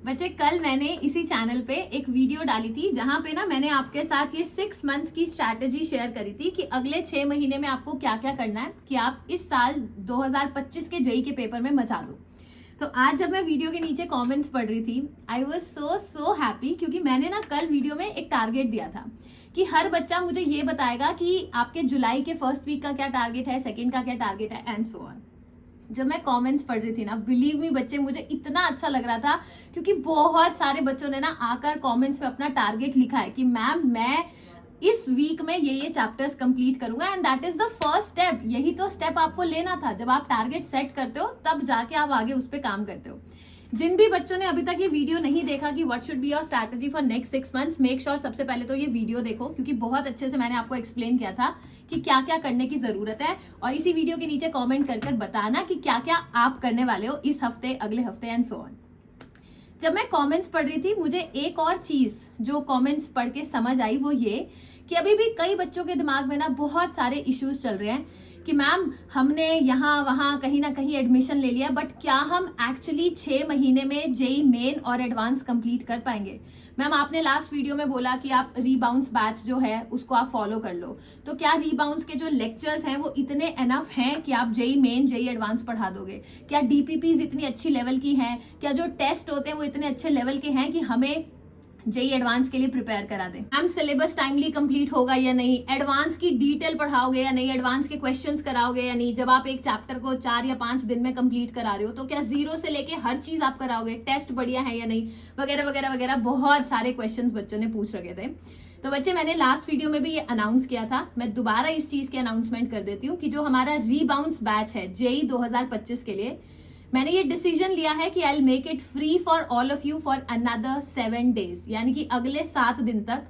बच्चे कल मैंने इसी चैनल पे एक वीडियो डाली थी जहां पे ना मैंने आपके साथ ये 6 मंथ्स की स्ट्रैटेजी शेयर करी थी कि अगले 6 महीने में आपको क्या क्या करना है कि आप इस साल 2025 के जेई के पेपर में मचा दो। तो आज जब मैं वीडियो के नीचे कमेंट्स पढ़ रही थी आई वॉज सो हैप्पी क्योंकि मैंने ना कल वीडियो में एक टारगेट दिया था कि हर बच्चा मुझे ये बताएगा कि आपके जुलाई के फर्स्ट वीक का क्या टारगेट है, सेकेंड का क्या टारगेट है एंड सो ऑन। जब मैं कमेंट्स पढ़ रही थी ना, बिलीव मी बच्चे, मुझे इतना अच्छा लग रहा था क्योंकि बहुत सारे बच्चों ने ना आकर कमेंट्स में अपना टारगेट लिखा है कि मैम मैं इस वीक में ये चैप्टर्स कंप्लीट करूंगा and that is the first step. यही तो स्टेप आपको लेना था। जब आप टारगेट सेट करते हो तब जाके आप आगे उस पर काम करते हो। जिन भी बच्चों ने अभी तक ये वीडियो नहीं देखा कि what should be your strategy for next 6 months, make sure सबसे पहले तो ये वीडियो देखो क्योंकि बहुत अच्छे से मैंने आपको एक्सप्लेन किया था कि क्या क्या करने की जरूरत है। और इसी वीडियो के नीचे कमेंट कर बताना कि क्या क्या आप करने वाले हो इस हफ्ते, अगले हफ्ते एंड सो ऑन। जब मैं कमेंट्स पढ़ रही थी मुझे एक और चीज जो कमेंट्स पढ़ के समझ आई वो ये कि अभी भी कई बच्चों के दिमाग में ना बहुत सारे इश्यूज चल रहे हैं कि मैम हमने यहाँ वहाँ कहीं ना कहीं एडमिशन ले लिया बट क्या हम एक्चुअली 6 महीने में जेई मेन और एडवांस कंप्लीट कर पाएंगे। मैम आपने लास्ट वीडियो में बोला कि आप रीबाउंस बैच जो है उसको आप फॉलो कर लो, तो क्या रीबाउंस के जो लेक्चर्स हैं वो इतने एनफ हैं कि आप जेई मेन जेई एडवांस पढ़ा दोगे? क्या डीपीपीज इतनी अच्छी लेवल की हैं? क्या जो टेस्ट होते हैं वो इतने अच्छे लेवल के हैं कि हमें जेई एडवांस के लिए प्रिपेयर करा दें? मैम सिलेबस टाइमली कंप्लीट होगा या नहीं? एडवांस की डिटेल पढ़ाओगे या नहीं? एडवांस के क्वेश्चंस कराओगे या नहीं? जब आप एक चैप्टर को 4 या 5 दिन में कंप्लीट करा रहे हो तो क्या 0 से लेके हर चीज आप कराओगे? टेस्ट बढ़िया है या नहीं? वगैरह वगैरह वगैरह बहुत सारे क्वेश्चंस बच्चों ने पूछ रखे थे। तो बच्चे मैंने लास्ट वीडियो में भी ये अनाउंस किया था, मैं दोबारा इस चीज की अनाउंसमेंट कर देती हूँ कि जो हमारा रीबाउंस बैच है जेई 2025 के लिए, मैंने ये डिसीजन लिया है कि I make it free for all of you for another 7 days, यानी कि अगले 7 दिन तक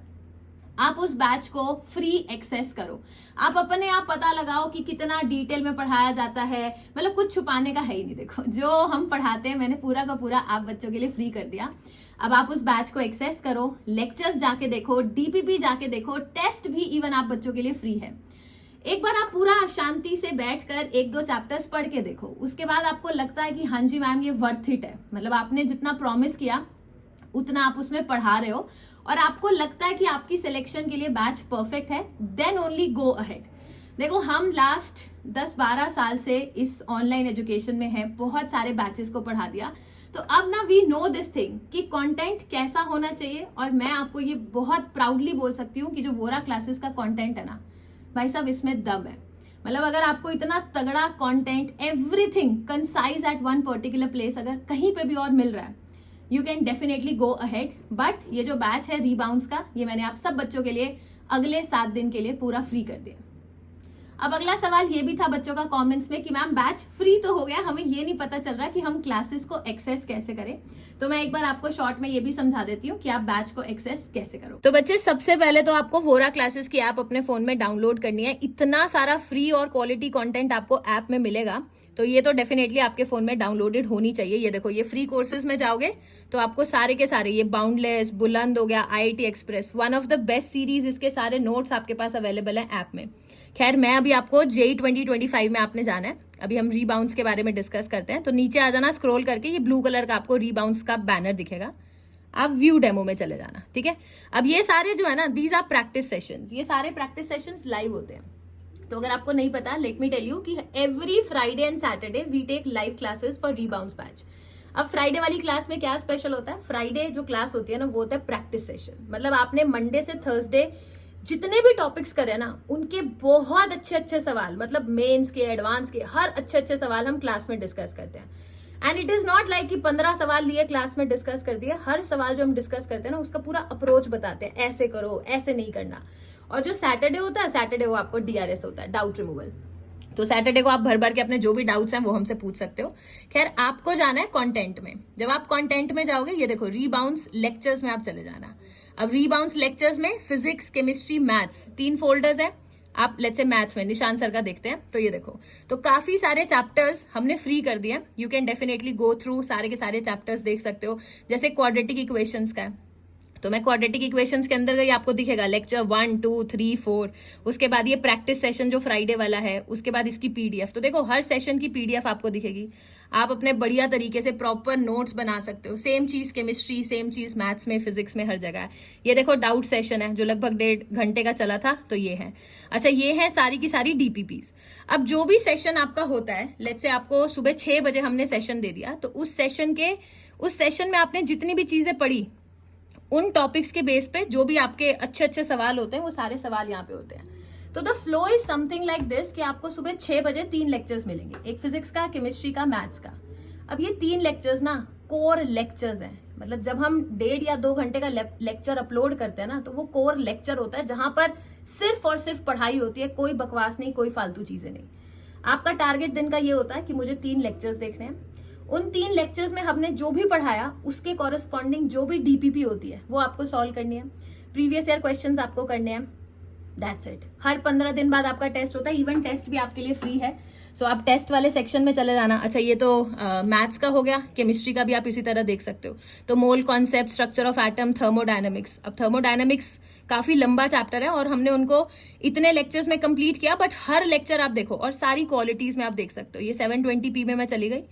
आप उस बैच को फ्री एक्सेस करो। आप अपने आप पता लगाओ कि कितना डिटेल में पढ़ाया जाता है, मतलब कुछ छुपाने का है ही नहीं। देखो जो हम पढ़ाते हैं मैंने पूरा का पूरा आप बच्चों के लिए फ्री कर दिया। अब आप उस बैच को एक्सेस करो, लेक्चर्स जाके देखो, डीपीपी जाके देखो, टेस्ट भी इवन आप बच्चों के लिए फ्री है। एक बार आप पूरा शांति से बैठकर 1-2 चैप्टर्स पढ़ के देखो, उसके बाद आपको लगता है कि हाँ जी मैम ये वर्थ इट है, मतलब आपने जितना प्रॉमिस किया उतना आप उसमें पढ़ा रहे हो और आपको लगता है कि आपकी सिलेक्शन के लिए बैच परफेक्ट है, देन ओनली गो अहेड। देखो हम लास्ट 10-12 साल से इस ऑनलाइन एजुकेशन में है, बहुत सारे बैचेस को पढ़ा दिया, तो अब ना वी नो दिस थिंग कि कंटेंट कैसा होना चाहिए। और मैं आपको ये बहुत प्राउडली बोल सकती हूँ कि जो वोरा क्लासेस का कंटेंट है ना भाई साहब इसमें दम है। मतलब अगर आपको इतना तगड़ा content, everything concise at one particular place अगर कहीं पे भी और मिल रहा है, you can definitely go ahead. But ये जो बैच है रीबाउंस का, ये मैंने आप सब बच्चों के लिए अगले 7 दिन के लिए पूरा फ्री कर दिया। अब अगला सवाल ये भी था बच्चों का कमेंट्स में कि मैम बैच फ्री तो हो गया, हमें ये नहीं पता चल रहा कि हम क्लासेस को एक्सेस कैसे करें। तो मैं एक बार आपको शॉर्ट में ये भी समझा देती हूँ कि आप बैच को एक्सेस कैसे करो। तो बच्चे सबसे पहले तो आपको वोरा क्लासेस की ऐप अपने फोन में डाउनलोड करनी है। इतना सारा फ्री और क्वालिटी कंटेंट आपको ऐप में मिलेगा, तो ये तो डेफिनेटली आपके फोन में डाउनलोडेड होनी चाहिए। ये देखो, ये फ्री कोर्सेज में जाओगे तो आपको सारे के सारे, ये बाउंडलेस, बुलंद हो गया, IIT express, one of the best series, इसके सारे नोट्स आपके पास अवेलेबल है ऐप में। खैर मैं अभी आपको जेई 2025 में आपने जाना है, अभी हम रीबाउंस के बारे में डिस्कस करते हैं। तो नीचे आ जाना, स्क्रॉल करके ये ब्लू कलर का आपको रीबाउंस का बैनर दिखेगा, आप व्यू डेमो में चले जाना, ठीक है। अब ये सारे जो है ना, दीज आर प्रैक्टिस सेशंस, ये सारे प्रैक्टिस सेशंस लाइव होते हैं। तो अगर आपको नहीं पता, लेट मी टेल यू कि every Friday and Saturday we take live classes for rebounce batch. अब फ्राइडे वाली क्लास में क्या स्पेशल होता है? फ्राइडे जो क्लास होती है ना वो होता है प्रैक्टिस सेशन। मतलब आपने मंडे से थर्सडे जितने भी टॉपिक्स करे ना उनके बहुत अच्छे अच्छे सवाल, मतलब मेंस के, एडवांस के, हर अच्छे अच्छे सवाल हम क्लास में डिस्कस करते हैं। And it is not like कि 15 सवाल लिए क्लास में डिस्कस कर दिए। हर सवाल जो हम डिस्कस करते हैं ना उसका पूरा अप्रोच बताते हैं, ऐसे करो, ऐसे नहीं करना। और जो सैटरडे होता है, सैटरडे वो आपको DRS होता है, डाउट रिमूवल। तो सैटरडे को आप भर भर के अपने जो भी डाउट्स हैं वो हमसे पूछ सकते हो। खैर आपको जाना है कंटेंट में। जब आप कंटेंट में जाओगे, ये देखो रीबाउंस लेक्चर्स में आप चले जाना। अब रीबाउंस लेक्चर्स में फिजिक्स, केमिस्ट्री, मैथ्स 3 फोल्डर्स है। आप लेट्स से मैथ्स में निशान सर का देखते हैं, तो ये देखो, तो काफी सारे चैप्टर्स हमने फ्री कर दिए। You can definitely go through, सारे के सारे चैप्टर्स देख सकते हो। जैसे क्वाड्रेटिक इक्वेशंस का है, तो मैं क्वाड्रेटिक इक्वेशंस के अंदर गई, आपको दिखेगा लेक्चर 1, 2, 3, 4। उसके बाद ये प्रैक्टिस सेशन जो फ्राइडे वाला है, उसके बाद इसकी PDF। तो देखो हर सेशन की PDF आपको दिखेगी। आप अपने बढ़िया तरीके से प्रॉपर नोट्स बना सकते हो। सेम चीज केमिस्ट्री, सेम चीज मैथ्स में, फिजिक्स में, हर जगह है। ये देखो डाउट सेशन है जो लगभग 1.5 घंटे का चला था, तो ये है। अच्छा, ये है सारी की सारी डीपीपीज। अब जो भी सेशन आपका होता है, लेट्स से आपको सुबह 6 बजे हमने सेशन दे दिया, तो उस सेशन में आपने जितनी भी चीजें पढ़ी, उन टॉपिक्स के बेस पे जो भी आपके अच्छे अच्छे सवाल होते हैं, वो सारे सवाल यहाँ पे होते हैं। तो the flow is something like this कि आपको सुबह 6 बजे 3 लेक्चर्स मिलेंगे, एक फिजिक्स का, केमिस्ट्री का, मैथ्स का। अब ये 3 लेक्चर्स ना कोर लेक्चर्स हैं, मतलब जब हम 1.5 या 2 घंटे का लेक्चर अपलोड करते हैं ना, तो वो कोर लेक्चर होता है जहां पर सिर्फ और सिर्फ पढ़ाई होती है, कोई बकवास नहीं, कोई फालतू चीजें नहीं। आपका टारगेट दिन का ये होता है कि मुझे 3 लेक्चर्स देखने हैं। उन 3 लेक्चर्स में हमने जो भी पढ़ाया उसके कॉरेस्पॉन्डिंग जो भी डीपीपी होती है वो आपको सॉल्व करनी है, प्रीवियस ईयर क्वेश्चंस आपको करने हैं, दैट्स इट। हर 15 दिन बाद आपका टेस्ट होता है, इवन टेस्ट भी आपके लिए फ्री है। सो आप टेस्ट वाले सेक्शन में चले जाना। अच्छा, ये तो मैथ्स का हो गया, केमिस्ट्री का भी आप इसी तरह देख सकते हो। तो mole concept, structure of atom, thermodynamics. अब थर्मोडायनेमिक्स काफी लंबा चैप्टर है और हमने उनको इतने लेक्चर्स में कंप्लीट किया, बट हर लेक्चर आप देखो और सारी क्वालिटीज में आप देख सकते हो। ये 720p में मैं चली गई,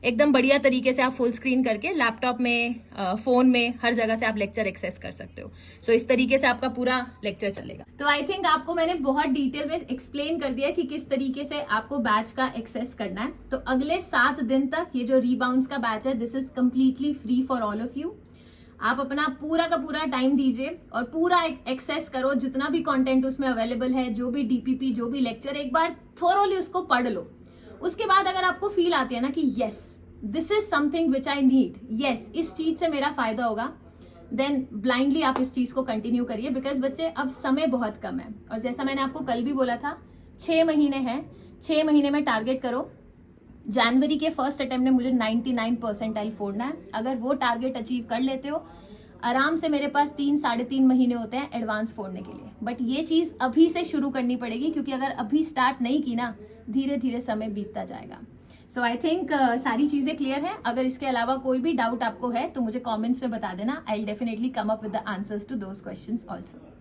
एकदम बढ़िया तरीके से आप फुल स्क्रीन करके लैपटॉप में, फोन में, हर जगह से आप लेक्चर एक्सेस कर सकते हो। सो इस तरीके से आपका पूरा लेक्चर चलेगा। तो आई थिंक आपको मैंने बहुत डिटेल में एक्सप्लेन कर दिया कि किस तरीके से आपको बैच का एक्सेस करना है। तो अगले 7 दिन तक ये जो रीबाउंड्स का बैच है, this is completely free for all of you. आप अपना पूरा का पूरा टाइम दीजिए और पूरा एक्सेस करो, जितना भी कंटेंट उसमें अवेलेबल है, जो भी डीपीपी, जो भी लेक्चर, एक बार थोरोली उसको पढ़ लो। उसके बाद अगर आपको फील आती है ना कि yes this is something which I need, yes इस चीज से मेरा फायदा होगा, देन ब्लाइंडली आप इस चीज को कंटिन्यू करिए। बिकॉज बच्चे अब समय बहुत कम है, और जैसा मैंने आपको कल भी बोला था, 6 महीने हैं, 6 महीने में टारगेट करो। जनवरी के फर्स्ट अटेम्प्ट में मुझे 99 परसेंटाइल फोड़ना है। अगर वो टारगेट अचीव कर लेते हो, आराम से मेरे पास 3-3.5 महीने होते हैं एडवांस फोड़ने के लिए। बट ये चीज अभी से शुरू करनी पड़ेगी, क्योंकि अगर अभी स्टार्ट नहीं की ना, धीरे धीरे समय बीतता जाएगा। सो आई थिंक सारी चीजें क्लियर है। अगर इसके अलावा कोई भी डाउट आपको है तो मुझे कमेंट्स में बता देना। I will definitely come up with the answers to those questions also.